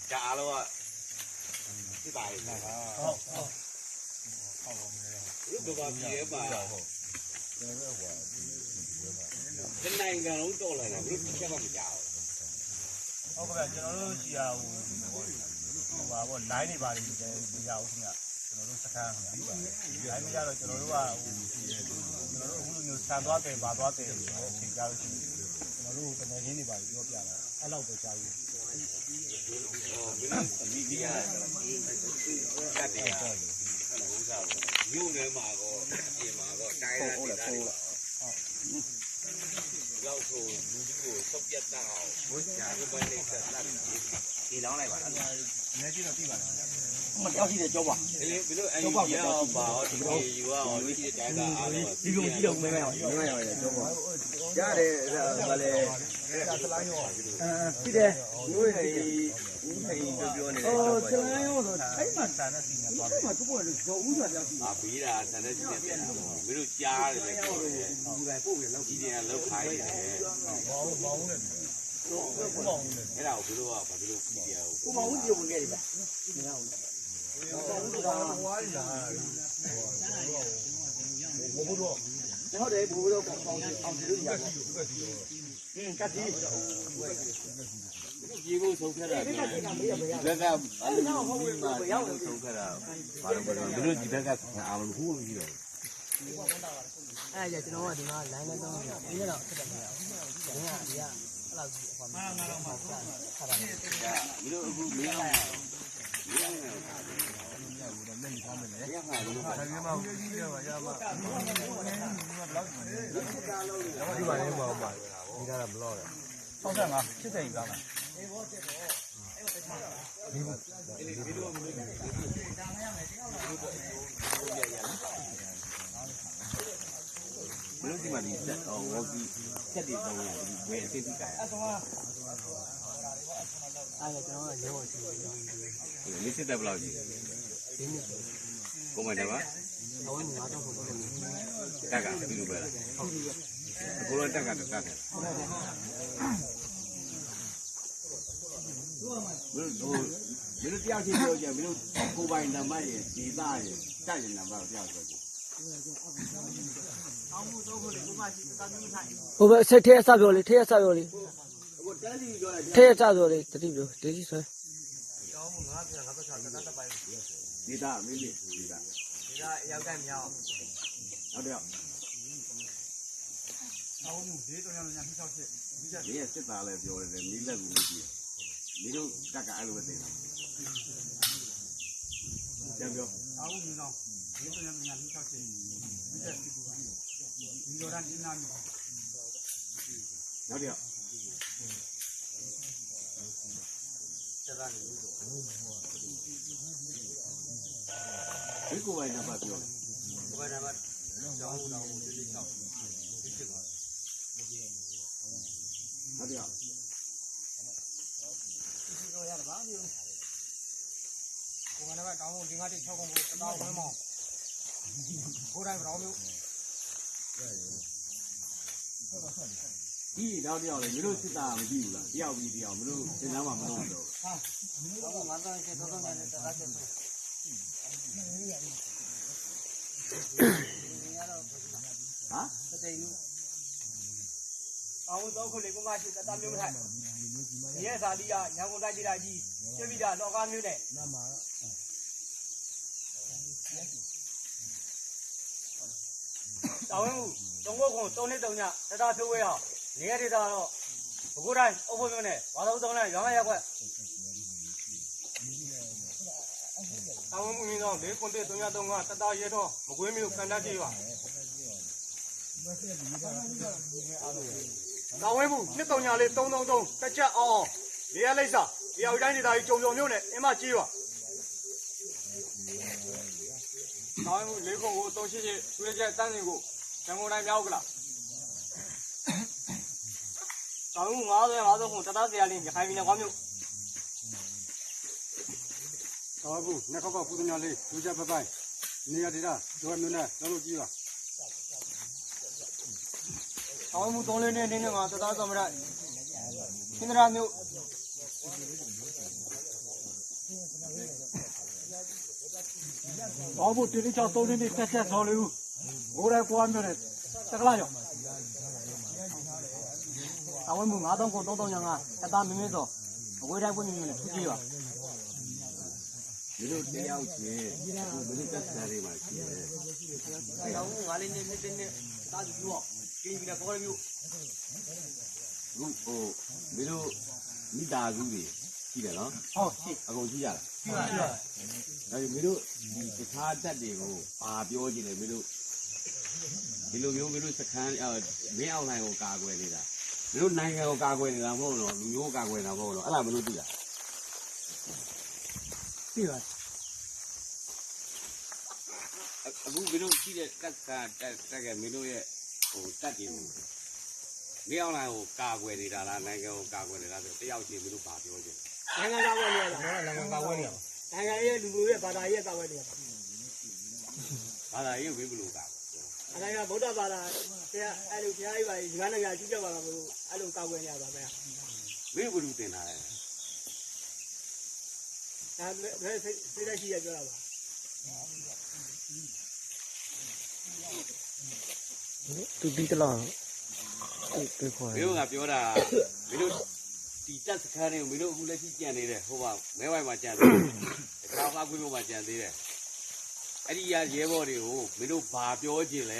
Chả luôn ạ. Cái bài này lúc đó vào gì mà cái này là nó to lại là lúc chắc không chào. Không phải cho nó chỉ là và một lái này vào thì bây giờ không nhỉ, cho nó sắc hàng nhỉ, lái bây giờ rồi cho nó vào, cho nó cũng như sản xuất thì bảo đoán thì chỉ giao thì nó luôn cái này này vào vô tiền là ăn lâu được giao. Nhiều nơi mà có trái ra thì ra rau thù đủ sốc nhất nào nhà như vậy này sẽ làm gì nó này bạn Nếu chỉ là tí bạn mình đeo gì để cho vào ví dụ anh bảo thì gì trái cả đi dùng đi đồng mấy mèo để cho vào giá để mà để cái đây nuôi thì cho này cho này rồi thấy mà chúng tôi được giấu rồi bí là thành ra ví dụ cha thì chỉ là lớp hai này cái nào ví dụ cũng mong nhiều một ngày đi nó để bù đâu còn thứ gì cắt đi gì cũng sống thế này bây giờ anh nhưng mà sống thế nào bây giờ chỉ bây giờ làm hú gì rồi ai giờ chúng nó thì nó lấy nó đâu bây giờ nó cái gì đúng là gì à là gì còn ví dụ miếng này không sao mà chứ gì đâu mà lúc mà đi sẽ đi đâu về trên cái ai giờ chúng nó là nhiều thì biết sẽ đâu làm gì có mày đâu á thôi mình nói trong phòng ta cả đi về là cô lên ta cả ví dụ tiêu chi rồi giờ ví dụ cô bay làm mấy gì ta gì cái gì làm vào tiêu rồiဟုတ်ပဲဆက်ထဲအစပြောလေထဲအစပြောလေထဲအစပြောလေတတိပြောတတိဆွဲ ဒီတာမင်းလေးဒီတာ ဒီကရောက်တဲ့မြောင်း ဟုတ်တယ် အောင်းမှုဈေးတော်ရညာပြီး60ပြီးကြ ဒီရဲ့စစ်သားလည်းပြောတယ်မီးလက်ကူမကြည့်မီးတို့တက်ကအဲ့လိုပဲသိတာကြံပြော အောင်းမှုနော်ဈေးတော်ရညာပြီး60ပြီးကြပြီးပါဒီလိုတန်းအင်းနာမျိုး နောက်တစ်ယောက် ဆက်သားနေလို့ ဒီကိုယ်ပိုင်နံပါတ်ပြော ဘယ်မှာကျောင်းတော်ကိုဒီ6ဒီဖြစ်ပါ နောက်တစ်ယောက် ဒီတော့ရတယ်ဗာမျိုးကိုကလည်းတောင်းဖို့ဒီငါတိ6ခုကိုတတော်ဝင်းမောင်းကိုတိုင်းဘောင်းမျိုး ဒီနောက်တစ်ယောက်လေမင်းတို့စစ်သားမကြည့်ဘူးလားတယောက်ပြီးတယောက်မင်းတို့သင်တန်းမှာမလုပ်တော့ တော့ငါတော့ကျေတော့တယ်တသားချက်ဆိုဟာ တိန်လို့အောင်းတော့ခုလေကမရှိတသားမျိုးမထိုင်ဒီရဲ့ဇာတိကညာကုန်တိုက်ကြည့်တာကြီးပြပြတာလောကားမျိုးနဲ့တောင်းမှုသုံးခုခုသုံးနှစ်သုံးညတသားဖြိုးဝဲအောင်နေရတဲ့သားတော့ဘကိုတိုင်းအုပ်ဖို့မျိုးနဲ့ဘာသာသုံးနဲ့ရောင်းရရက်ွက်တောင်းမှုရင်းတော့၄ကွန်တက်3ည3ကတသားရဲတော့မကွေးမျိုးခံတတ်ကြည့်ပါတောင်းဝဲမှုနှစ်သုံးညလေး333တက်ချက်အောင်နေရလိမ့်စာဒီအောက်တိုင်းဒေသကြီးကြုံကြုံမျိုးနဲ့အင်းမကြီးပါတောင်းမှု၄ခုကို388ဆွေးချက်တန်းစင်ကိုရန်ကုန်တိုင်းမြောက်ကလားတောင်းမှု50ခုတသားစရာလေးရခိုင်ပြည်နယ်ကွာမျိုးတောင်းမှုနှစ်ခေါက်ကပူဇော်လေးလူချက်ပပိုင်နေရဒေသကျော်မျိုးနဲ့လုံးလုံးကြီးပါ ဆောင်းမှု3လေးနဲ့မှာတသားသမရခင်းဒရာမျိုးဘောဘူးတိတိကျ3နှစ်တက်ဆက်ဆော်လေးဦးဘိုးရဲကွာမျိုးနဲ့တကလာရောအဝဲမှု9000ကို3000ညာကအသားမင်းမင်းစောအဝဲတိုင်းပွင့်နေနဲ့ထူးကြည့်ပါ ဒီလိုတရားချင်းအခုဘယ်လိုတက်စားတွေမှာရှိလဲ ဆောင်းမှု9လေးနဲ့တားယူတော့ကင်းပြီးတော့ခေါ်ရမျိုး အခုဟိုဘယ်လိုမိသားစုတွေရှိတယ်နော် ဟုတ်ရှိ အကုန်ရှိရလား ရှိပါရှိပါ ဒါပေမဲ့မင်းတို့ဒီတခြားတက်တွေကိုဘာပြောကြည့်လဲမင်းတို့ဒီလိုမျိုးမင်းတို့စခန်းမင်းအောင်နိုင်ကိုကာကွယ်နေတာမင်းတို့နိုင်ငံကိုကာကွယ်နေတာမဟုတ်တော့လူမျိုးကိုကာကွယ်နေတာမဟုတ်တော့အဲ့ဒါမင်းတို့သိလား သိပါ အခုမင်းတို့ရှိတဲ့တက်ကမင်းတို့ရဲ့ဟိုတက်တွေမင်းအောင်နိုင်ကိုကာကွယ်နေတာလားနိုင်ငံကိုကာကွယ်နေတာဆိုတယောက်ချင်းမင်းတို့ဘာပြောကြည့် နိုင်ငံသားဝယ်နေရတာ နိုင်ငံကာဝဲနေရပါ နိုင်ငံရဲ့လူမျိုးရဲ့ဘာသာရေးကာဝယ်နေရတာ ဘာသာရေးဝိဘလူကာကွယ် နိုင်ငံဗုဒ္ဓဘာသာတရားအဲ့လိုဘုရားကြီးပါဒီကနိုင်ငံကြီးကြောက်ပါလားမလို့အဲ့လိုကာဝယ်နေရပါပဲ ဝိဘလူတင်လာတယ် ဒါဘယ်စိတ်ဓာတ်ရှိရပြောတာပါ သူဒီတလားတွေ့ခေါ် မင်းတို့ကပြောတာမင်းတို့ဒီတက်စခန်းတွေကိုမင်းတို့အခုလက်ရှိကြံနေတယ်ဟိုပါမဲဝိုင်မှာကြံသေးတယ်အခါဖားခွေးမှာကြံသေးတယ်အဲ့ဒီရဲဘော်တွေကိုမင်းတို့ဘာပြောချင်လဲ